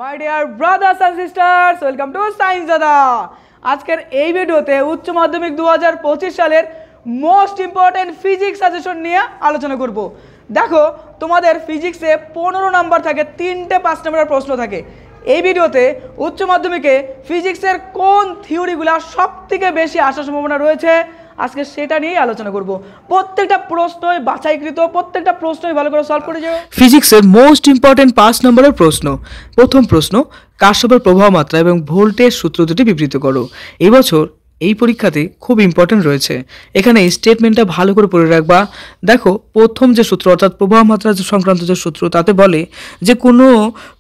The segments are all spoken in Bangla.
My dear brothers and sisters, welcome to science দাদা। আজকের এই ভিডিওতে উচ্চ মাধ্যমিক 2025 সালের মোস্ট ইম্পর্টেন্ট ফিজিক্স সাজেশন নিয়ে আলোচনা করব। দেখো, তোমাদের ফিজিক্সে 15 নাম্বার থাকে, 3টে 5 নম্বরের প্রশ্ন থাকে। এই ভিডিওতে উচ্চ মাধ্যমিকে ফিজিক্সের কোন থিওরিগুলো সবথেকে বেশি আসার সম্ভাবনা রয়েছে আজকে সেটা নিয়েই আলোচনা করব। প্রত্যেকটা প্রশ্নই বাছাইকৃত, প্রত্যেকটা প্রশ্নই ভালো করে সলভ করে যাও। ফিজিক্সের মোস্ট ইম্পর্টেন্ট 5 নম্বরের প্রশ্ন। প্রথম প্রশ্ন, কার্শফের প্রবাহ মাত্রা এবং ভোল্টেজ সূত্র দুটি বিবৃত করো। এই বছর এই পরীক্ষাতে খুব ইম্পর্টেন্ট রয়েছে, এখানে এই স্টেটমেন্টটা ভালো করে পড়ে রাখবা। দেখো, প্রথম যে সূত্র অর্থাৎ প্রবাহ মাত্রা সংক্রান্ত যে সূত্র, তাতে বলে যে কোনো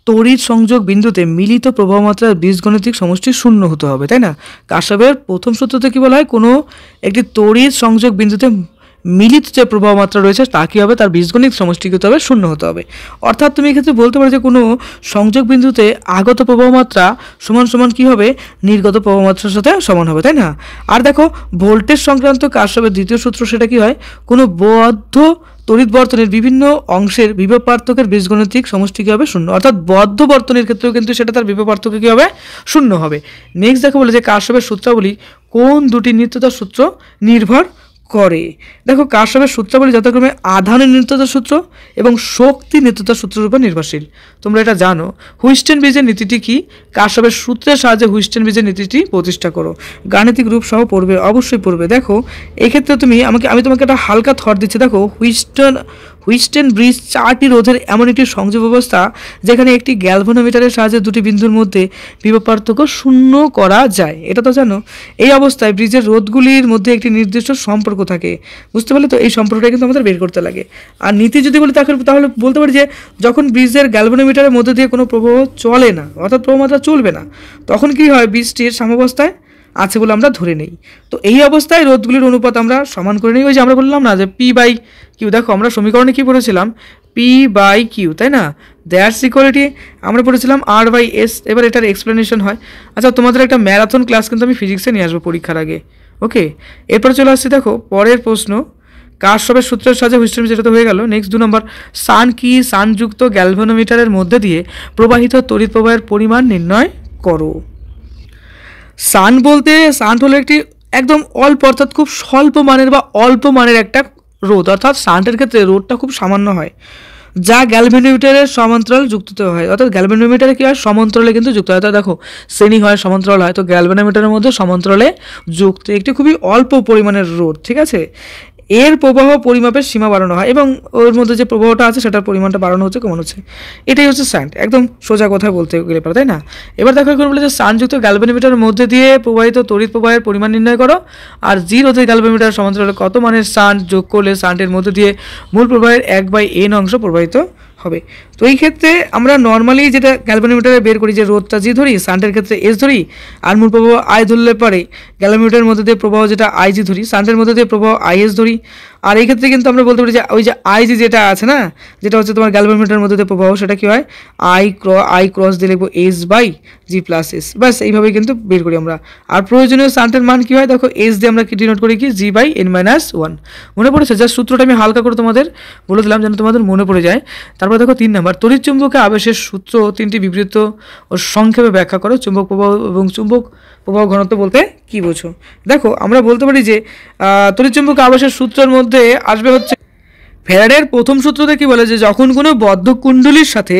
তড়িৎ সংযোগ বিন্দুতে মিলিত প্রবাহ মাত্রার বীজগণিতিক সমষ্টি শূন্য হতে হবে, তাই না? কার্শফের প্রথম সূত্রতে কি বলা হয়, কোনো একটি তড়িৎ সংযোগ বিন্দুতে মিলিত যে প্রবাহ মাত্রা রয়েছে তা কী হবে, তার বীজগণিত সমষ্টি কী হতে হবে, শূন্য হতে হবে। অর্থাৎ তুমি এক্ষেত্রে বলতে পারো যে কোনো সংযোগ বিন্দুতে আগত প্রবাহ মাত্রা সমান সমান কী হবে, নির্গত প্রবাহ মাত্রার সাথে সমান হবে, তাই না? আর দেখো, ভোল্টেজ সংক্রান্ত কার্শফের দ্বিতীয় সূত্র, সেটা কি হয়, কোনো বদ্ধ তড়িৎ বর্তনের বিভিন্ন অংশের বিভব পার্থক্যের বীজগণিতিক সমষ্টি কী হবে, শূন্য। অর্থাৎ বদ্ধ বর্তনের ক্ষেত্রেও কিন্তু সেটা তার বিভব পার্থক্য কী হবে, শূন্য হবে। নেক্সট দেখো, বলে যে কার্শফের সূত্রাবলী কোন দুটি নিত্যতার সূত্র নির্ভর করে। দেখো, কার্শফের সূত্রাবলী যথাক্রমে আধানের নিত্যতার সূত্র এবং শক্তি নিত্যতার সূত্রের উপর নির্ভরশীল। তোমরা এটা জানো। হুইস্টেন ব্রিজের নীতিটি কি? কার্শফের সূত্রের সাহায্যে হুইস্টেন ব্রিজের নীতিটি প্রতিষ্ঠা করো। গাণিতিক রূপ সহ পড়বে, অবশ্যই পড়বে। দেখো, এক্ষেত্রে আমি তোমাকে একটা হালকা থট দিচ্ছি। দেখো, হুইস্টেন ব্রিজ 4টি রোধের এমন একটি সংযোগ ব্যবস্থা যেখানে একটি গ্যালভানোমিটারের সাহায্যে দুটি বিন্দুর মধ্যে বিভব পার্থক্য শূন্য করা যায়, এটা তো জানো। এই অবস্থায় ব্রিজের রোধগুলির মধ্যে একটি নির্দিষ্ট সম্পর্ক থাকে, বুঝতে পারলে তো? এই সম্পর্কটা কিন্তু আমাদের বের করতে লাগে। আর নীতি যদি বলি তাহলে বলতে পারি যে যখন ব্রিজের গ্যালভানোমিটারের মধ্যে দিয়ে কোনো প্রবাহ চলে না, অর্থাৎ প্রবাহ মাত্রা চলবে না, তখন কি হয়, ব্রিজটির সাম্যাবস্থায় আছে বলে আমরা ধরে নেই। তো এই অবস্থায় রোধগুলির অনুপাত আমরা সমান করে নিই। ওই যে আমরা বললাম না যে P/Q। দেখো, আমরা সমীকরণে কি পড়েছিলাম, P/Q, তাই না? দ্যাটস ইকুয়ালিটি আমরা পড়েছিলাম R/S। এবার এটার এক্সপ্লেনেশন হয়। আচ্ছা, তোমাদের একটা ম্যারাথন ক্লাস কিন্তু আমি ফিজিক্সে নিয়ে আসবো পরীক্ষার আগে, ওকে? এরপরে চলে আসছি, দেখো পরের প্রশ্ন, কার্শফের সূত্রের সাহায্যে হুইস্টেন ব্রিজ, যেটা তো হয়ে গেল। নেক্সট 2 নম্বর, সান কি? সানযুক্ত গ্যালভানোমিটারের মধ্যে দিয়ে প্রবাহিত তড়িৎ প্রবাহের পরিমাণ নির্ণয় করো। সান্ট হলো একটি একদম অল্প, অর্থাৎ খুব স্বল্প মানের বা অল্প মানের একটা রোধ। অর্থাৎ সান্টের ক্ষেত্রে রোধটা খুব সামান্য হয়, যা গ্যালভানোমিটারের সমান্তরাল যুক্ত হয়। অর্থাৎ গ্যালভানোমিটারে কি হয়, সমান্তরালে কিন্তু যুক্ত হয়। অর্থাৎ দেখো, শ্রেণী হয়, সমান্তরাল হয়, তো গ্যালভানোমিটারের মধ্যে সমান্তরালে যুক্ত একটি খুবই অল্প পরিমাণের রোধ, ঠিক আছে? এর প্রবাহ পরিমাপের সীমা বাড়ানো হয় এবং ওর মধ্যে যে প্রবাহটা আছে সেটার পরিমাণটা বাড়ানো হচ্ছে, কমানো হচ্ছে। এটাই হচ্ছে সান্ট, একদম সোজা কথা বলতে গেলে পারে, তাই না? এবার দেখো, এখন বলে যে সানযুক্ত গ্যালভানোমিটারের মধ্যে দিয়ে প্রবাহিত তড়িৎ প্রবাহের পরিমাণ নির্ণয় করো। আর জি রোধের গ্যালভানোমিটার সমান্তরালে কত মানের সান্ট যোগ করলে সান্টের মধ্যে দিয়ে মূল প্রবাহের 1/n অংশ প্রবাহিত হবে। তো এই ক্ষেত্রে আমরা নর্মালি যেটা গ্যালভানোমিটারে বের করি, যে রোধটা জি ধরি, সান্টের ক্ষেত্রে এস ধরি, আর মূল প্রবাহ আই ধরলে পরে গ্যালভানোমিটারের মধ্যে দিয়ে প্রবাহ যেটা আইজি ধরি, সান্টের মধ্যে দিয়ে প্রবাহ আইএস ধরি। আর এই ক্ষেত্রে কিন্তু আমরা বলতে পারি যে ওই যে আইজি যেটা আছে না, যেটা হচ্ছে তোমার গ্যালভানোমিটারের মধ্যে দিয়ে প্রবাহ, সেটা কি হয়, আই ক্রস দিয়ে লিখবো S/G+S। ব্যাস এইভাবেই কিন্তু বের করি আমরা। আর প্রয়োজনীয় সান্টের মান কি হয়, দেখো এস দিয়ে আমরা কি ডিনোট করি, কি G/n-1। মনে পড়েছে? জাস্ট সূত্রটা আমি হালকা করে তোমাদের বলে দিলাম যেন তোমাদের মনে পড়ে যায়। তারপর দেখো 3 নম্বর, তড়িৎচুম্বকে আবেশের সূত্র 3টি বিবৃত ও সংক্ষেপে ব্যাখ্যা করো। চুম্বক প্রবাহ এবং চুম্বক প্রবাহ ঘনত্ব বলতে কি বোঝো? দেখো, আমরা বলতে পারি যে তড়িৎচুম্বক আবেশের সূত্রের মধ্যে আসবে হচ্ছে ফ্যারাডের প্রথম সূত্রতে কি বলে, যে যখন কোনো বদ্ধ কুণ্ডলীর সাথে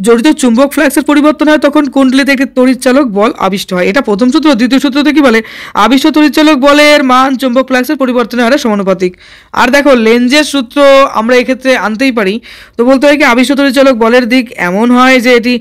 জড়িত চুম্বক ফ্লাক্সের পরিবর্তন হয় তখন কুণ্ডলীতে একটি তড়িৎচালক বল আবিষ্ট হয়। এটা প্রথম সূত্র। দ্বিতীয় সূত্রতে কি বলে, আবিষ্ট তড়িৎচালক বলের মান চুম্বক ফ্লাক্সের পরিবর্তনের হারে সমানুপাতিক। আর দেখো, লেঞ্জের সূত্র আমরা এক্ষেত্রে আনতেই পারি। তো বলতে হয় কি, আবিষ্ট তড়িৎচালক বলের দিক এমন হয় যে এটি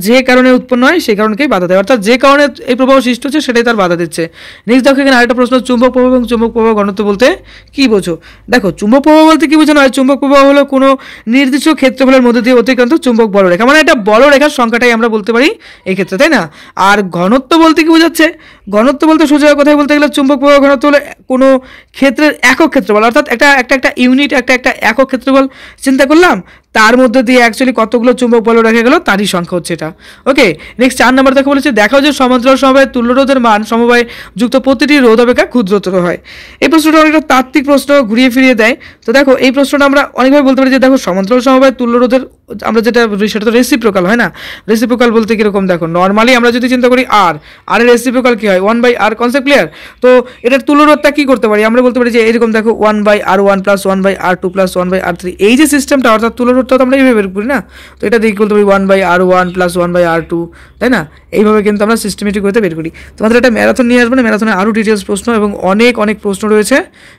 যে কারণে উৎপন্ন হয় সেই কারণকেই বাধা দেয়, অর্থাৎ যে কারণে এই প্রবাহ সৃষ্টি হচ্ছে সেটাই তার বাধা দিচ্ছে। নেক্সট দেখো, এখানে আরেকটা প্রশ্ন, চুম্বক প্রবাহ এবং চুম্বক প্রবাহ ঘনত্ব বলতে কি বোঝো? দেখো, চুম্বক প্রবাহ বলতে কি বোঝানো হয়, চুম্বক প্রবাহ হলো কোনো নির্দিষ্ট ক্ষেত্রফলের মধ্যে দিয়ে অতিক্রান্ত চুম্বক বলরেখা, মানে এটা বলরেখার সংখ্যাটাই আমরা বলতে পারি এই ক্ষেত্রে, তাই না? আর ঘনত্ব বলতে কি বোঝাচ্ছে, ঘনত্ব বলতে সোজা কথাই বলতে গেলে চুম্বক প্রবাহ ঘনত্ব হলো কোনো ক্ষেত্রের একক ক্ষেত্রফল, অর্থাৎ একটা ইউনিট, একটা একক ক্ষেত্রফল চিন্তা করলাম, তার মধ্যে দিয়ে অ্যাকচুয়ালি কতগুলো চুম্বক বল রেখে গেল তারই সংখ্যা হচ্ছে এটা। ওকে, নেক্সট 4 নম্বর দেখো বলেছে দেখাও যে সমান্তরাল সমবায়ে তুল্য রোধের মান সমবায় যুক্ত প্রতিটি রোধ অপেক্ষা ক্ষুদ্রতর হয়। এই প্রশ্নটা অনেকটা তাত্ত্বিক প্রশ্ন, ঘুরিয়ে ফিরিয়ে দেয়। তো দেখো এই প্রশ্নটা আমরা অনেকভাবে বলতে পারি যে দেখো সমান্তরাল সমবায়ে তুল্য রোধের আমরা যেটা সেটা তো রেসিপ্রোকাল হয় না। রেসিপ্রোকাল বলতে কিরকম দেখো, নর্মালি আমরা যদি চিন্তা করি আর এর রেসিপ্রোকাল কি হয় 1/r, কনসেপ্ট ক্লিয়ার? তো এটার তুল্য রোধটা কি করতে পারি, আমরা বলতে পারি যে এরকম দেখো 1/r1 + 1/r2 + 1/r3, এই যে সিস্টেমটা, অর্থাৎ তুল্য রোধটা তো আমরা এইভাবে বের করি না, তো এটা দেখি বলতে পারি 1/r1 + 1/r2, তাই না? এইভাবে কিন্তু আমরা সিস্টেমেটিক করতে বের করি। তোমাদের একটা ম্যারাথন নিয়ে আসবো না, ম্যারাথনে আরও ডিটেলস প্রশ্ন এবং অনেক প্রশ্ন রয়েছে,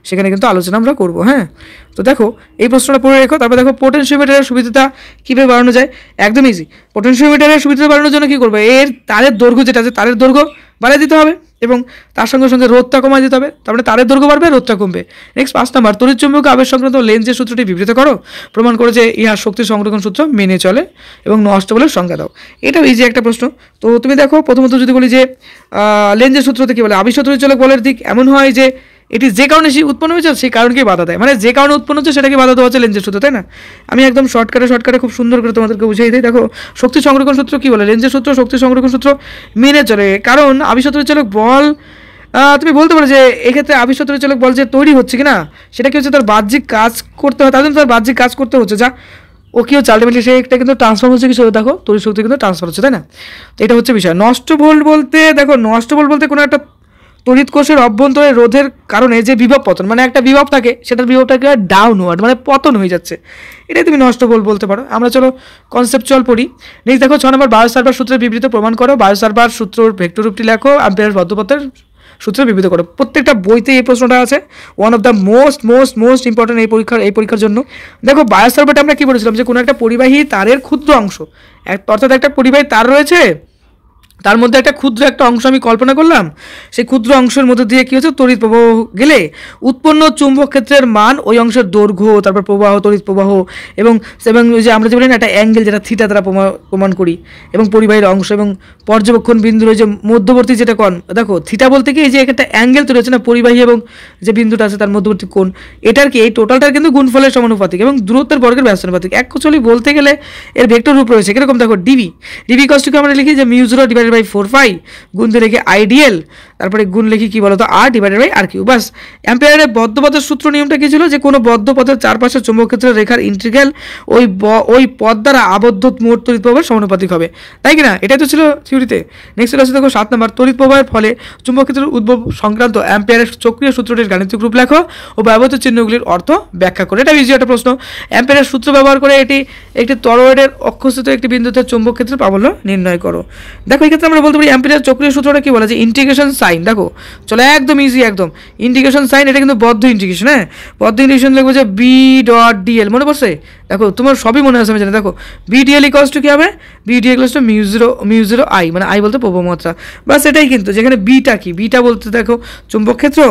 সেখানে কিন্তু আলোচনা আমরা করবো। হ্যাঁ, তো দেখো এই প্রশ্নটা পড়ে রেখো। তারপর দেখো পোটেনশিওমিটারের সুবিধাটা কীভাবে বাড়ানো যায়, একদম ইজি। পোটেনশিওমিটারের সুবিধা বাড়ানোর জন্য কী করবে, এর তারের দৈর্ঘ্য যেটা আছে তারের দৈর্ঘ্য বাড়িয়ে দিতে হবে এবং তার সঙ্গে সঙ্গে রোধটা কমায় দিতে হবে, তারপরে তারের দৈর্ঘ্য বাড়বে, রোধটা কমবে। নেক্সট 5 নম্বর তড়িৎচুম্বকীয় আবেশ সংক্রান্ত লেন্সের সূত্রটি বিবৃত করো। প্রমাণ করে যে ইহা শক্তি সংরক্ষণ সূত্র মেনে চলে এবং নষ্ট বলে সংজ্ঞা দাও। এটাও ইজি একটা প্রশ্ন। তো তুমি দেখো প্রথমত যদি বলি যে লেন্সের সূত্রতে কী বলে, আবিষ্ট তড়িৎচলক বলের দিক এমন হয় যে এটি যে কারণে উৎপন্ন হয়েছে সেই কারণকেই বাধা দেয়, মানে যে কারণে উৎপন্ন হচ্ছে সেটাকে বাধা দেওয়া হচ্ছে লেন্সের সূত্র, তাই না? আমি একদম শর্টকাটে খুব সুন্দর করে তোমাদেরকে বুঝিয়ে দিই। দেখো শক্তি সংরক্ষণ সূত্র কী বলে, লেন্সের সূত্র শক্তি সংরক্ষণ সূত্র মেনে চলে, কারণ আবিষ্ট তড়িৎচলক বল তুমি বলতে পারো যে এক্ষেত্রে আবিষ্ট তড়িৎচলক বল যে তৈরি হচ্ছে কিনা সেটা কি হচ্ছে, তার বাহ্যিক কাজ করতে হয়, তার জন্য তার বাহ্যিক কাজ করতে হচ্ছে, যা ও কি হচ্ছে আলটিমেটলি সেটা কিন্তু ট্রান্সফার হচ্ছে কিছু, দেখো তড়িৎ শক্তি কিন্তু ট্রান্সফার হচ্ছে, তাই না? তো এটা হচ্ছে বিষয়। নষ্ট ভোল্ট বলতে দেখো, নষ্ট ভোল্ট বলতে কোনো একটা তড়িৎ কোষের অভ্যন্তরে রোধের কারণে যে বিভব পতন, মানে একটা বিভব থাকে, সেটার বিভবটাকে ডাউনওয়ার্ড মানে পতন হয়ে যাচ্ছে, এটাই তুমি নষ্ট ভোল্ট বলতে পারো। আমরা চলো কনসেপচুয়াল পড়ি। নেক্সট দেখো 6 নম্বর বায়োসার্ভার সূত্রের বিবৃত প্রমাণ করো। বায়োসার্ভার সূত্রর ভেক্টর রূপটি লেখো, অ্যাম্পিয়ার বদ্ধপথের সূত্রে বিবৃত করো। প্রত্যেকটা বইতে এই প্রশ্নটা আছে, one of the most important এই পরীক্ষার জন্য। দেখো বায়োসার্ভারটা আমরা কি বলেছিলাম যে কোনো একটা পরিবাহী তারের ক্ষুদ্র অংশ, অর্থাৎ একটা পরিবাহী তার রয়েছে, তার মধ্যে একটা ক্ষুদ্র একটা অংশ আমি কল্পনা করলাম, সেই ক্ষুদ্র অংশের মধ্যে দিয়ে কী হচ্ছে তড়িৎ প্রবাহ গেলে উৎপন্ন চুম্বক ক্ষেত্রের মান ওই অংশের দৈর্ঘ্য, তারপর প্রবাহ, তড়িৎ প্রবাহ এবং যে আমরা যে বলি না একটা অ্যাঙ্গেল যেটা থিটা দ্বারা প্রমাণ করি, এবং পরিবাহীর অংশ এবং পর্যবেক্ষণ বিন্দুর যে মধ্যবর্তী যেটা কোণ, দেখো থিটা বলতে কি এই যে একটা অ্যাঙ্গেল তৈরি হচ্ছে না পরিবাহী এবং যে বিন্দুটা আছে তার মধ্যবর্তী কোণ, এটার কি এই টোটালটার কিন্তু গুণফলের সমানুপাতিক এবং দূরত্বের বর্গের ব্যস্তানুপাতিক। অ্যাকচুয়ালি বলতে গেলে এর ভেক্টর রূপ রয়েছে কিরকম, দেখো ডিবি কস্টকে আমরা লিখি যে μ0/4π গুণ দিয়ে লিখি আইডিএল, তারপরে গুণ লিখি কি বলতো r/r3, বাস। অ্যাম্পিয়ারের বদ্ধপথের সূত্র নিয়মটা কি ছিল যে কোনো বদ্ধ পথের চারপাশে চৌম্বক ক্ষেত্রের রেখার ইন্টিগ্রাল ওই পথ দ্বারা আবদ্ধ মোট তড়িৎ প্রবাহের সমানুপাতিক হবে, তাই কি না? এটাই তো ছিল থিওরিতে। নেক্সট আছে দেখো 7 নম্বর তড়িৎ প্রবাহের ফলে চৌম্বক ক্ষেত্রের উদ্ভব সংক্রান্ত অ্যাম্পিয়ারের চক্রীয় সূত্রটির গাণিতিক রূপ লেখো ও ব্যবহৃত চিহ্নগুলির অর্থ ব্যাখ্যা করে। এটা ইজি একটা প্রশ্ন। অ্যাম্পিয়ারের সূত্র ব্যবহার করে একটি টরয়েডের অক্ষস্থিত একটি বিন্দুতে চৌম্বক ক্ষেত্রের প্রাবল্য নির্ণয় করো। দেখো এই ক্ষেত্রে আমরা বলতে পারি অ্যাম্পিয়ারের চক্রীয় সূত্রটা কি বলে যে ইন্টিগ্রেশন সাইন, দেখো চলো একদম ইজি, একদম ইন্টিগ্রেশন সাইন, এটা কিন্তু বদ্ধ ইন্টিগ্রেশন। হ্যাঁ, বদ্ধ ইন্টিগ্রেশন লিখবো যে B.dl, মনে পড়ছে? দেখো তোমার সবই মনে আছে আমি জানি। দেখো BDL ইকুয়ালস টু কি হবে, BDL ইকুয়ালস টু μ0 I, মানে I বলতে প্রবাহমাত্রা, বাস এটাই কিন্তু। যেখানে বিটা কি, বিটা বলতে দেখো চুম্বক ক্ষেত্র,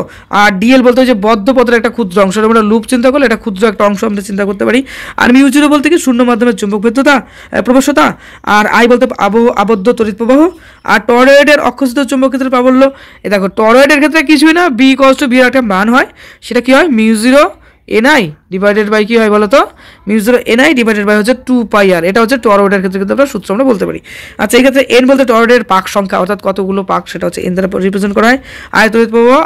আর ডিএল বলতে যে বদ্ধ পথের একটা ক্ষুদ্র অংশ, আমরা লুপ চিন্তা করলে এটা ক্ষুদ্র একটা অংশ আমরা চিন্তা করতে পারি। আর μ0 বলতে কি শূন্য মাধ্যমের চুম্বক ভেদ্যতা প্রবশতা, আর I বলতে আবদ্ধ তড়িৎ প্রবাহ, আর টরয়েডের অক্ষস্থিত চুম্বক ক্ষেত্রের প্রাবল্য। এ দেখো টরয়েডের ক্ষেত্রে কিছুই না, B ইকুয়ালস টু B এর একটা মান হয়, সেটা কি হয় μ0 NI ডিভাইডেড বাই কি হয় বলো তো, μ0 NI ডিভাইডেড বাই হচ্ছে 2πr। এটা হচ্ছে টরয়েডের ক্ষেত্রে কিন্তু আমরা সূত্র আমরা বলতে পারি। আচ্ছা, এই ক্ষেত্রে n বলতে টরয়েডের পাক সংখ্যা, অর্থাৎ কতগুলো পাক সেটা হচ্ছে n দ্বারা রিপ্রেজেন্ট করা হয়, আয় তড়িৎ প্রবাহ,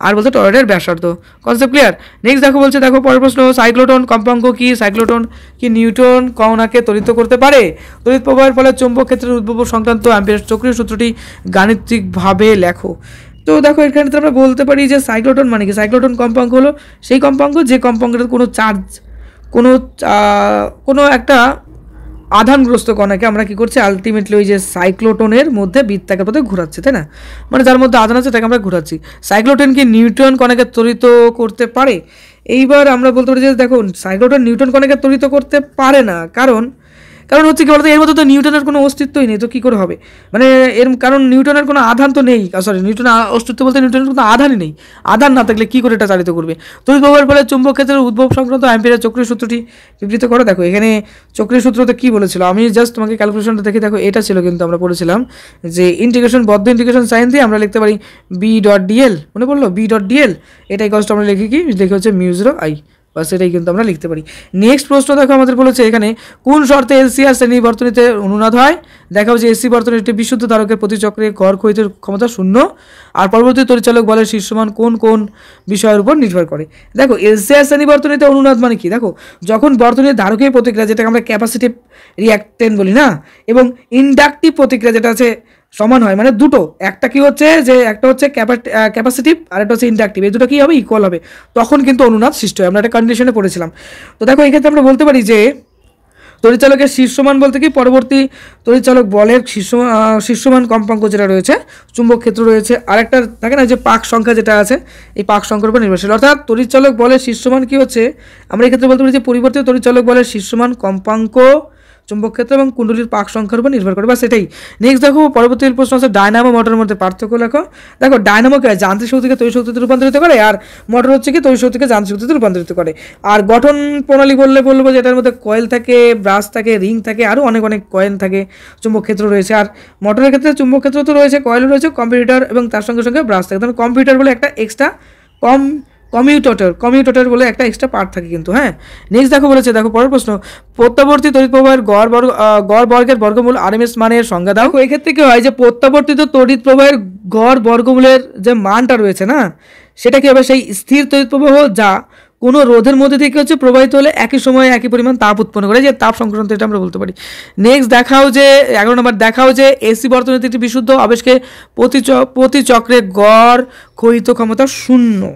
আর বলতে টরয়েডের ব্যাসার্ধ। Concept clear? নেক্সট দেখো বলছে, দেখো পরের প্রশ্ন, সাইক্লোটন কম্পাঙ্ক কি? সাইক্লোটন কি নিউটন কণাকে ত্বরিত করতে পারে? তড়িৎ প্রবাহের ফলে চৌম্বক ক্ষেত্রের উদ্ভব সংক্রান্ত অ্যাম্পিয়ারের চক্রীয় সূত্রটি গাণিতিকভাবে লেখো। তো দেখো এখানে আমরা বলতে পারি যে সাইক্লোটন মানে কি, সাইক্লোটন কম্পাঙ্ক হলো সেই কম্পাঙ্ক যে কম্পাঙ্কের কোনো চার্জ, কোনো একটা আধানগ্রস্ত কণাকে আমরা কি করছি আলটিমেটলি ওই যে সাইক্লোটনের মধ্যে বৃত্তাকার পথে ঘোরাচ্ছি, তাই না? মানে যার মধ্যে আধান আছে তাকে আমরা ঘোরাচ্ছি। সাইক্লোটন কি নিউটন কণাকে ত্বরিত করতে পারে? এইবার আমরা বলতে পারি যে দেখো সাইক্লোটন নিউটন কণাকে ত্বরিত করতে পারে না, কারণ হচ্ছে কি বলতো, এর মধ্যে তো নিউটনের কোনো অস্তিত্বই নেই, তো কী করে হবে, মানে এর কারণ নিউটনের কোনো আধান তো নেই, সরি নিউটনের অস্তিত্ব বলতে নিউটনের কোনো আধানই নেই, আধান না থাকলে কী করে এটা চালিত করবে। তড়িৎ প্রবাহের ফলে চুম্বক ক্ষেত্রের উদ্ভব সংক্রান্ত অ্যাম্পিয়ারের চক্রীয় সূত্রটি বিবৃত করো। দেখো এখানে চক্রীয় সূত্রতে কী বলেছিল, আমি জাস্ট তোমাকে ক্যালকুলেশনটা দেখি, দেখো এটা ছিল কিন্তু আমরা পড়েছিলাম যে ইন্টিগ্রেশন, বদ্ধ ইন্টিগ্রেশন সাইন দিয়ে আমরা লিখতে পারি বি ডট ডিএল, মনে পড়লো বি ডট ডিএল, এটাই কষ্ট আমরা লিখি কি, লিখে হচ্ছে মিউ0 আই, বা সেটাই কিন্তু আমরা লিখতে পারি। নেক্সট প্রশ্ন দেখো আমাদের বলেছে এখানে কোন শর্তে এলসি আর শ্রেণী বর্তনীতে অনুনাদ হয়। দেখাও যে এসি বর্তনীর একটি বিশুদ্ধ ধারকের প্রতি চক্রে গড় ক্ষয়িতের ক্ষমতা 0, আর পরবর্তী তড়িৎচালক বলের শীর্ষমান কোন কোন বিষয়ের উপর নির্ভর করে। দেখো এলসি আর শ্রেণী বর্তনীতে অনুনাদ মানে কি, দেখো যখন বর্তনীর ধারকের প্রতিক্রিয়া যেটাকে আমরা ক্যাপাসিটিভ রিঅ্যাক্টেন্ট বলি না, এবং ইন্ডাকটিভ প্রতিক্রিয়া যেটা আছে সমান হয়, মানে দুটো, একটা কি হচ্ছে যে একটা হচ্ছে ক্যাপাসিটিভ আর একটা হচ্ছে ইন্ডাকটিভ, এই দুটো কি হবে, ইকুয়াল হবে, তখন কিন্তু অনুনাদ সৃষ্টি হয়, আমরা একটা কন্ডিশনে পড়েছিলাম। তো দেখো এই ক্ষেত্রে আমরা বলতে পারি যে তড়িৎচালকের শীর্ষমান বলতে কি পরবর্তী তড়িৎচালক বলের শীর্ষমান কম্পাঙ্ক যেটা রয়েছে, চুম্বক ক্ষেত্র রয়েছে, আরেকটা থাকে না যে পাক সংখ্যা যেটা আছে, এই পাক সংখ্যার উপর নির্ভরশীল, অর্থাৎ তড়িৎচালক বলের শীর্ষমান কি হচ্ছে, আমরা এই ক্ষেত্রে বলতে পারি যে পরিবর্তিত তড়িৎচালক বলের শীর্ষমান কম্পাঙ্ক চুম্বক ক্ষেত্র এবং কুণ্ডলীর পাক সংখ্যার উপর নির্ভর করে, বা সেটাই। নেক্সট দেখো পরবর্তী প্রশ্ন আছে ডায়নামো মোটরের মধ্যে পার্থক্য লেখো। দেখো ডায়নামোকে যান্ত্রিক শক্তিকে তড়িৎ শক্তিতে রূপান্তরিত করে, আর মোটর হচ্ছে কি তড়িৎ শক্তিকে যান্ত্রিক শক্তিতে রূপান্তরিত করে। আর গঠন প্রণালী বলবো যে এটার মধ্যে কয়েল থাকে, ব্রাশ থাকে, রিং থাকে, আরও অনেক অনেক কয়েল থাকে, চুম্বক ক্ষেত্র রয়েছে। আর মোটরের ক্ষেত্রে চুম্বক ক্ষেত্র তো রয়েছে, কয়েল রয়েছে, কম্পিউটার এবং তার সঙ্গে সঙ্গে ব্রাশ থাকে। তখন কম্পিউটার বলে একটা এক্সট্রা কমিউটেটর বলে একটা এক্সট্রা পার্ট থাকে কিন্তু, হ্যাঁ। নেক্সট দেখো বলেছে, দেখো পরের প্রশ্ন, প্রত্যাবর্তী তড়িৎ প্রবাহের গড় বর্গের বর্গমূল আরএমএস মানের সংজ্ঞা দাও। এই ক্ষেত্রে কি হয় যে প্রত্যাবর্তিত তড়িৎ প্রবাহের গড় বর্গমূলের যে মানটা রয়েছে না, সেটা কি হবে সেই স্থির তড়িৎ প্রবাহ যা কোনো রোধের মধ্যে থেকে হচ্ছে প্রবাহিত হলে একই সময়ে একই পরিমাণ তাপ উৎপন্ন করে, যে তাপ সংক্রান্ত এটা আমরা বলতে পারি। নেক্সট দেখাও যে 11 নম্বর, দেখাও যে এসি বর্তনীতে একটি বিশুদ্ধ আবেশকে প্রতি চক্রে গড় ক্ষয়িত ক্ষমতা 0।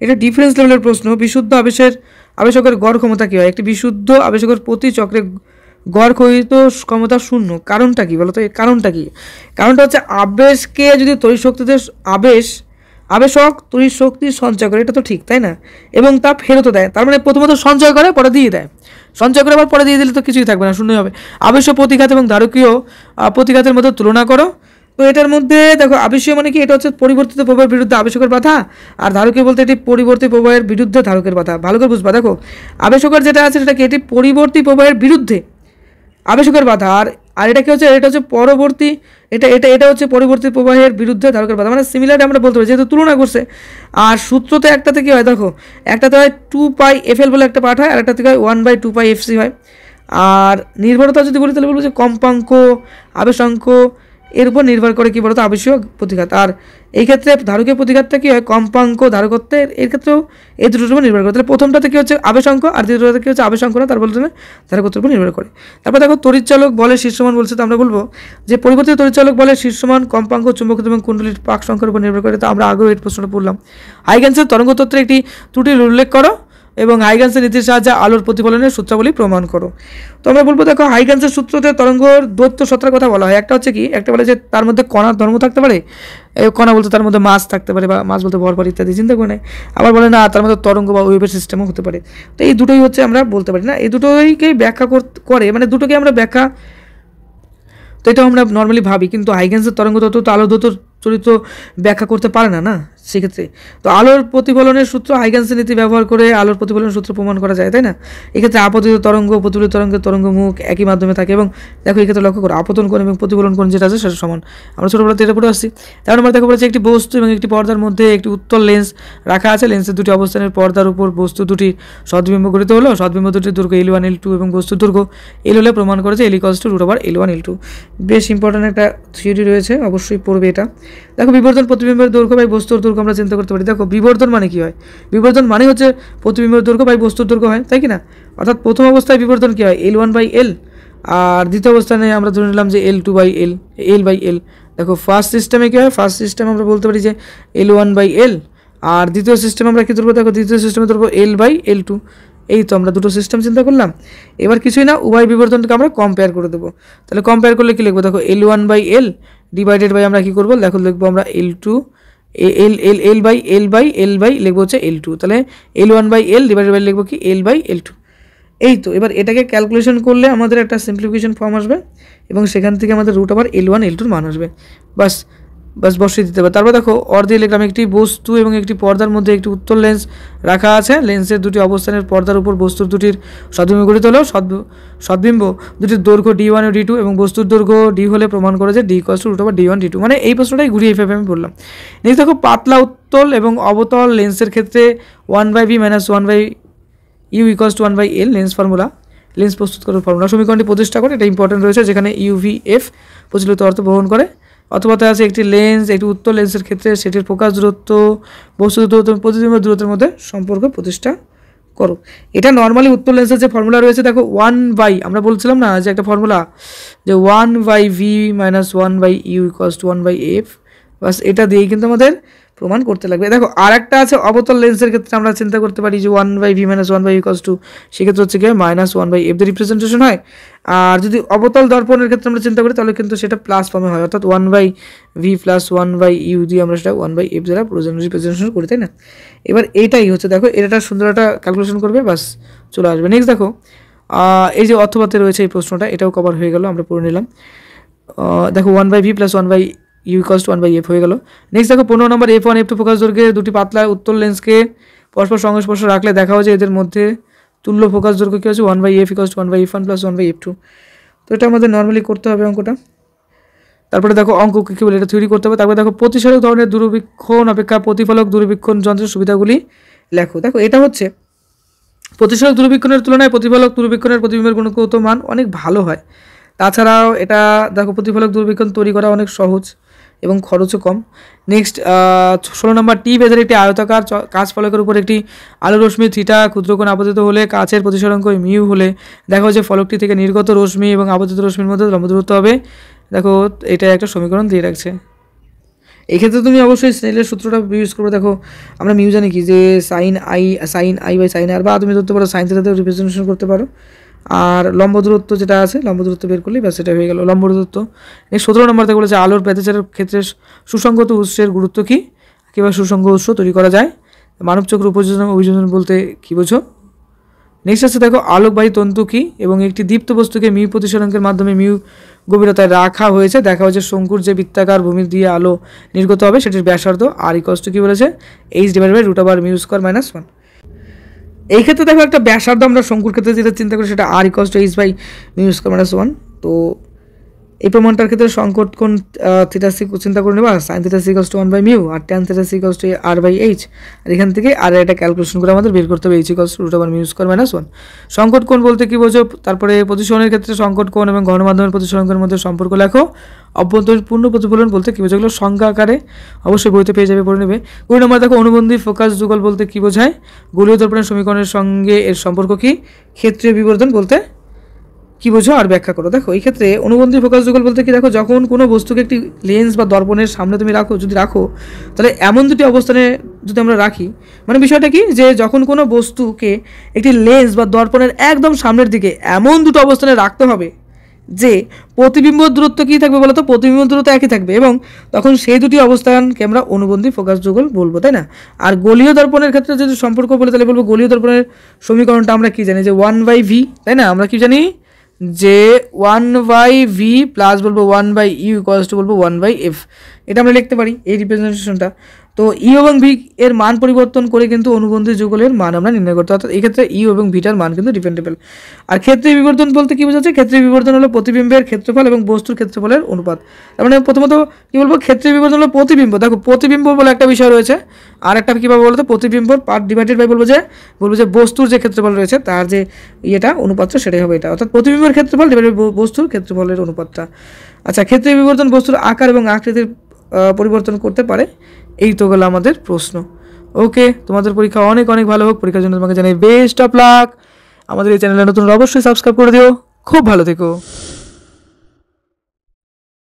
এটা ডিফারেন্স লেভেলের প্রশ্ন। বিশুদ্ধ আবেশকের গড় ক্ষমতা কী হয়, একটি বিশুদ্ধ আবেশকের প্রতি চক্রে গড় ক্ষয়িত ক্ষমতা 0, কারণটা কী বলো তো, কারণটা কী? কারণটা হচ্ছে আবেশকে যদি তড়িৎ শক্তিতে আবেশক তড়িৎ শক্তি সঞ্চয় করে, এটা তো ঠিক তাই না, এবং তা ফেরতও দেয়, তার মানে প্রথমত সঞ্চয় করে পরে দিয়ে দেয়, সঞ্চয় করে আবার পরে দিয়ে দিলে তো কিছুই থাকবে না, শূন্যই হবে। আবেশীয় প্রতিঘাত এবং ধারকীয় প্রতিঘাতের মধ্যে তুলনা করো। তো এটার মধ্যে দেখো আবেশীয় মানে কি, এটা হচ্ছে পরিবর্তিত প্রবাহের বিরুদ্ধে আবেশকের বাধা, আর ধারকীয় বলতে এটি পরিবর্তিত প্রবাহের বিরুদ্ধে ধারকের বাধা। ভালো করে বুঝবা, দেখো আবেশকের যেটা আছে সেটা কি, এটি পরিবর্তী প্রবাহের বিরুদ্ধে আবেশকের বাধা, আর এটা কি হচ্ছে, এটা হচ্ছে পরবর্তী, এটা হচ্ছে পরিবর্তী প্রবাহের বিরুদ্ধে ধারকের বাধা, মানে সিমিলার আমরা বলতে পারি, যেহেতু তুলনা করছে। আর সূত্রতে একটাতে কি হয়, দেখো একটাতে হয় 2πfl বলে একটা পার্ট হয়, আর একটা থেকে হয় 1/2πfc হয়। আর নির্ভরতা যদি বলি তাহলে বলবো যে কম্পাঙ্ক আবেশাঙ্ক এর উপর নির্ভর করে কি বলতো আবেশীয় প্রতিঘাত। আর এই ক্ষেত্রে ধারকীয় প্রতিঘাতটা কি হয়, কম্পাঙ্ক ধারকত্বের, এর ক্ষেত্রেও এই দুটোর উপর নির্ভর করে। তাহলে প্রথমটাতে কি হচ্ছে আবেশাঙ্ক, আর দ্বিতীয়টাতে কি হচ্ছে আবেশাঙ্ক না, তার বলতে ধারকত্বের উপর নির্ভর করে। তারপর দেখো তড়িৎচালক বলের শীর্ষমান বলছে, তো আমরা বলবো যে পরিবর্তিত তড়িৎচালক বলের শীর্ষমান কম্পাঙ্ক চুম্বক এবং কুণ্ডলীর পাক সংখ্যার উপর নির্ভর করে। তো আমরা আগেও এই প্রশ্নটা পড়লাম। হাইগেন্সের তরঙ্গতত্ত্বের একটি ত্রুটির উল্লেখ করো এবং হাইগেন্সের নীতির সাহায্যে আলোর প্রতিফলনের সূত্রাবলী প্রমাণ করো। তো আমরা বলবো দেখো হাইগেন্সের সূত্রতে তরঙ্গর দ্বৈত সত্তার কথা বলা হয়। একটা হচ্ছে কি, একটা বলে যে তার মধ্যে কণার ধর্ম থাকতে পারে, কণা বলতে তার মধ্যে মাস থাকতে পারে, বা মাস বলতে ভরভর ইত্যাদি চিন্তা করে নেয়। আবার বলে না তার মধ্যে তরঙ্গ বা ওয়েভের সিস্টেমও হতে পারে। তো এই দুটোই হচ্ছে আমরা বলতে পারি না, এই দুটোকেই ব্যাখ্যা করে, মানে দুটোকে আমরা ব্যাখ্যা, তো এটা আমরা নর্মালি ভাবি, কিন্তু হাইগেন্সের তরঙ্গ তত্ত্ব তো আলো দ্বৈত চরিত্র ব্যাখ্যা করতে পারে না সেক্ষেত্রে। তো আলোর প্রতিফলনের সূত্র হাইগেন্সের নীতি ব্যবহার করে আলোর প্রতিফলনের সূত্র প্রমাণ করা যায়, তাই না। এক্ষেত্রে আপতিত তরঙ্গ প্রতিফলিত তরঙ্গের তরঙ্গমুখ একই মাধ্যমে থাকে, এবং দেখো এক্ষেত্রে লক্ষ্য করো আপতন কোণ এবং প্রতিফলন কোণ যেটা আছে সেটা সমান। আমরা ছোটোবেলাতে এটা পড়ে আসছি। তার আমরা দেখো বলেছে একটি বস্তু এবং একটি পর্দার মধ্যে একটি উত্তল লেন্স রাখা আছে, লেন্সের দুটি অবস্থানের পর্দার উপর বস্তু দুটি সদ্বিম্ব গঠিত হলো, সদ্বিম্ব দুটির দৈর্ঘ্য L1 L2 এবং বস্তুর দৈর্ঘ্য L হলে প্রমাণ করেছে L = √L1 L2। বেশ ইম্পর্টেন্ট একটা থিওরি রয়েছে, অবশ্যই পড়বে এটা। দেখো বিবর্ধন প্রতিবিম্বের দৈর্ঘ্য বাই বস্তুর দৈর্ঘ্য আমরা চিন্তা করতে পারি। দেখো বিবর্ধন মানে কি হয়, বিবর্ধন মানে হচ্ছে প্রতিবিম্বের দৈর্ঘ্য বাই বস্তুর দৈর্ঘ্য হয়, তাই কি না। অর্থাৎ প্রথম অবস্থায় বিবর্ধন কি হয় L1/L, আর দ্বিতীয় অবস্থানে আমরা ধরে নিলাম যে L2/L, L/L। দেখো ফার্স্ট সিস্টেমে কি হয়, ফার্স্ট সিস্টেম আমরা বলতে পারি যে L1/L, আর দ্বিতীয় সিস্টেম আমরা কী ধরবো, দেখো দ্বিতীয় সিস্টেমে ধরবো L/L2। এই তো আমরা দুটো সিস্টেম চিন্তা করলাম। এবার কিছুই না, উভয় বিবর্ধনকে আমরা কম্পেয়ার করে দেবো। তাহলে কম্পেয়ার করলে কী লিখবো, দেখো L1/L ডিভাইডেড বাই আমরা কী করবো, দেখো লিখবো আমরা L2 L/L লিখবো হচ্ছে L2। তাহলে L1/L ডিভাইডেড বাই লিখবো কি L/L2। এই তো এবার এটাকে ক্যালকুলেশন করলে আমাদের একটা সিম্পলিফিকেশন ফর্ম আসবে এবং সেখান থেকে আমাদের রুট ওভার L1 L2 মান আসবে। বাস বসিয়ে দিতে হবে। তারপর দেখো অর দিয়ে লিখলাম একটি বস্তু এবং একটি পর্দার মধ্যে একটি উত্তল লেন্স রাখা আছে। লেন্সের দুটি অবস্থানের পর্দার উপর বস্তুর দুটির সদ্বিম্ব গঠিত হলো। সদ্বিম্ব দুটির দৈর্ঘ্য D1 ও D2 এবং বস্তুর দৈর্ঘ্য D হলে প্রমাণ করে যে D = root over D1 D2। মানে এই প্রশ্নটাই ঘুরিয়ে এইভাবে আমি বললাম। নেক্সট দেখো পাতলা উত্তল এবং অবতল লেন্সের ক্ষেত্রে 1/v - 1/u = 1/l lens formula, lens প্রস্তুত করার ফর্মুলা সমীকরণটি প্রতিষ্ঠা করে। এটা ইম্পর্টেন্ট রয়েছে, যেখানে UVF প্রচলিত অর্থ বহন করে। অথবা তা আছে একটি লেন্স, একটি উত্তল লেন্সের ক্ষেত্রে সেটির ফোকাস দূরত্ব, বস্তু দূরত্ব, প্রতিবিম্ব দূরত্বের মধ্যে সম্পর্ক প্রতিষ্ঠা করো। এটা নর্মালি উত্তল লেন্সের যে ফর্মুলা রয়েছে দেখো 1/, আমরা বলছিলাম না যে একটা ফর্মুলা যে 1/v - 1/u = 1/f, বাস এটা দিয়েই কিন্তু আমাদের প্রমাণ করতে লাগবে। দেখো আর একটা আছে অবতল লেন্সের ক্ষেত্রে আমরা চিন্তা করতে পারি যে 1/v - 1/u = সেক্ষেত্রে হচ্ছে কি -1/f দিয়ে রিপ্রেজেন্টেশন হয়। আর যদি অবতল দর্পণের ক্ষেত্রে আমরা চিন্তা করি তাহলে কিন্তু সেটা প্লাস ফর্মে হয়, অর্থাৎ 1/v + 1/u দিয়ে আমরা সেটা 1/f দ্বারা রিপ্রেজেন্টেশন করি, তাই না? এবার এইটাই হচ্ছে দেখো এটা সুন্দর একটা ক্যালকুলেশন করবে, বাস চলে আসবে। নেক্সট দেখো এই যে অথবাতে রয়েছে এই প্রশ্নটা, এটাও কভার হয়ে গেল, আমরা পড়ে নিলাম। দেখো 1/v + 1/u = 1/f হয়ে গেল। নেক্সট দেখো 15 নম্বর f1 f2 ফোকাস দৈর্ঘ্যের দুটি পাতলা উত্তল লেন্সকে পরস্পর সংস্পর্শ রাখলে দেখা হয় যে এদের মধ্যে তুল্য ফোকাস দৈর্ঘ্য কী হচ্ছে 1/f = 1/f1 + 1/f2। তো এটা আমাদের নর্মালি করতে হবে অঙ্কটা। তারপরে দেখো অঙ্ক কী বলে এটা থিওরি করতে হবে। তারপরে দেখো প্রতিসারক ধরনের দূরবীক্ষণ অপেক্ষা প্রতিফলক দূরবীক্ষণ যন্ত্রের সুবিধাগুলি লেখো। দেখো এটা হচ্ছে প্রতিসারক দূরবীক্ষণের তুলনায় প্রতিফলক দূরবীক্ষণের প্রতিবিম্বের গুণগত মান অনেক ভালো হয়। তাছাড়াও এটা দেখো প্রতিফলক দূরবীক্ষণ তৈরি করা অনেক সহজ এবং খরচও কম। নেক্সট 16 নম্বর টি বেজের একটি আয়তাকার কাঁচ ফলকের উপর একটি আলো রশ্মি থিটা ক্ষুদ্রকোণ আপতিত হলে কাচের প্রতিসরাঙ্ক মিউ হলে দেখো যে ফলকটি থেকে নির্গত রশ্মি এবং আপতিত রশ্মির মধ্যে লম্ব দূরত্ব হবে। দেখো এটা একটা সমীকরণ দিয়ে রাখছে। এই ক্ষেত্রে তুমি অবশ্যই স্নেলের সূত্রটা ইউজ করবে। দেখো আমরা মিউ জানি কি যে sin i / sin r, বা তুমি ধরতে পারো sin থিটাতে রিপ্রেজেন্টেশন করতে পারো। আর লম্ব দূরত্ব যেটা আছে লম্ব দূরত্ব বের করলেই ব্যাস সেটা হয়ে গেল লম্ব দূরত্ব। 17 নম্বর থেকে বলেছে আলোর ব্যতিচারের ক্ষেত্রে সুসংগত উৎসের গুরুত্ব কী, কীভাবে সুসংগত উৎস তৈরি করা যায়, মানব চক্র অভিযোজন বলতে কী বোঝো। নেক্সট আছে দেখো আলোকবাহী তন্তু কী এবং একটি দীপ্ত বস্তুকে মিউ প্রতিসরাঙ্কের মাধ্যমে মিউ গভীরতায় রাখা হয়েছে। দেখা হয়েছে শঙ্কুর যে বৃত্তাকার ভূমি দিয়ে আলো নির্গত হবে সেটির ব্যাসার্ধ আর = কী বলেছে h/√μ² - 1। এই ক্ষেত্রে দেখো একটা ব্যাসার্ধ আমরা শঙ্কুর ক্ষেত্রে যেটা চিন্তা করি সেটা r = h/μ² - 1। তো এই প্রমাণটার ক্ষেত্রে সংকট কোণ থিটা সি চিন্তা করে নেবা, sin θ = 1/μ আর tan θ = r/h। আর এখান থেকে আর এটা ক্যালকুলেশন করে আমাদের বের করতে হবে h = √μ² - 1। সংকট কোণ বলতে কী বোঝো। তারপরে প্রতিসরণের ক্ষেত্রে সংকট কোণ এবং ঘনমাধ্যমের প্রতিসরণের মধ্যে সম্পর্ক লেখো। অভ্যন্তরীণ পূর্ণ প্রতিফলন বলতে কী বোঝো, এগুলো সংখ্যা আকারে অবশ্যই বইতে পেয়ে যাবে, পড়ে নেবে। 2 নম্বর দেখো অনুবন্ধী ফোকাস যুগল বলতে কী বোঝায়, গোলীয় দর্পণের সমীকরণের সঙ্গে এর সম্পর্ক কী, ক্ষেত্রীয় বিবর্ধন বলতে কী বোঝো আর ব্যাখ্যা করো। দেখো এই ক্ষেত্রে অনুবন্ধী ফোকাস যুগল বলতে কি, দেখো যখন কোনো বস্তুকে একটি লেন্স বা দর্পণের সামনে তুমি যদি রাখো তাহলে এমন দুটি অবস্থানে যদি আমরা রাখি, মানে বিষয়টা কি যে যখন কোনো বস্তুকে একটি লেন্স বা দর্পণের একদম সামনের দিকে এমন দুটো অবস্থানে রাখতে হবে যে প্রতিবিম্ব দূরত্ব কী থাকবে বলো তো, প্রতিবিম্ব দূরত্ব একই থাকবে, এবং তখন সেই দুটি অবস্থানকে আমরা অনুবন্ধী ফোকাস যুগল বলবো, তাই না? আর গোলীয় দর্পণের ক্ষেত্রে যদি সম্পর্ক বলে তাহলে বলবো গোলীয় দর্পণের সমীকরণটা আমরা কি জানি যে 1/v, তাই না? আমরা কি জানি যে 1/v প্লাস বলবো 1/u = বলবো 1/f। এটা আমরা লিখতে পারি এই রিপ্রেজেন্টেশনটা। তো ইউ এবং ভি এর মান পরিবর্তন করে কিন্তু অনুবন্ধী যুগলের মান আমরা নির্ণয় করতে, অর্থাৎ এই ক্ষেত্রে ইউ এবং ভিটার মান কিন্তু ডিপেন্ডেবল। আর ক্ষেত্রীয় বিবর্ধন বলতে কী বোঝাচ্ছে, ক্ষেত্রীয় বিবর্ধন হলো প্রতিবিম্বের ক্ষেত্রফল এবং বস্তুর ক্ষেত্রফলের অনুপাত। তার মানে প্রথমত কী বলবো, ক্ষেত্রীয় বিবর্ধন হলো প্রতিবিম্ব। দেখো প্রতিবিম্ব বলে একটা বিষয় রয়েছে, আর একটা কীভাবে বলতো, প্রতিবিম্বর পার্ট ডিভাইডেড বাই বলবো যে বস্তুর যে ক্ষেত্রফল রয়েছে তার যে ইয়েটা অনুপাতটা সেটাই হবে এটা, অর্থাৎ প্রতিবিম্বের ক্ষেত্রফল ডিভাইডেড বস্তুর ক্ষেত্রফলের অনুপাতটা। আচ্ছা, ক্ষেত্রীয় বিবর্ধন বস্তুর আকার এবং আকৃতির পরিবর্তন করতে পারে। এই তো গেল আমাদের প্রশ্ন। ওকে, তোমাদের পরীক্ষা অনেক অনেক ভালো হোক। পরীক্ষার জন্য তোমাকে জানাই বেস্ট অফ লাক। আমাদের এই চ্যানেলে নতুন অবশ্যই সাবস্ক্রাইব করে দিও। খুব ভালো থেকো।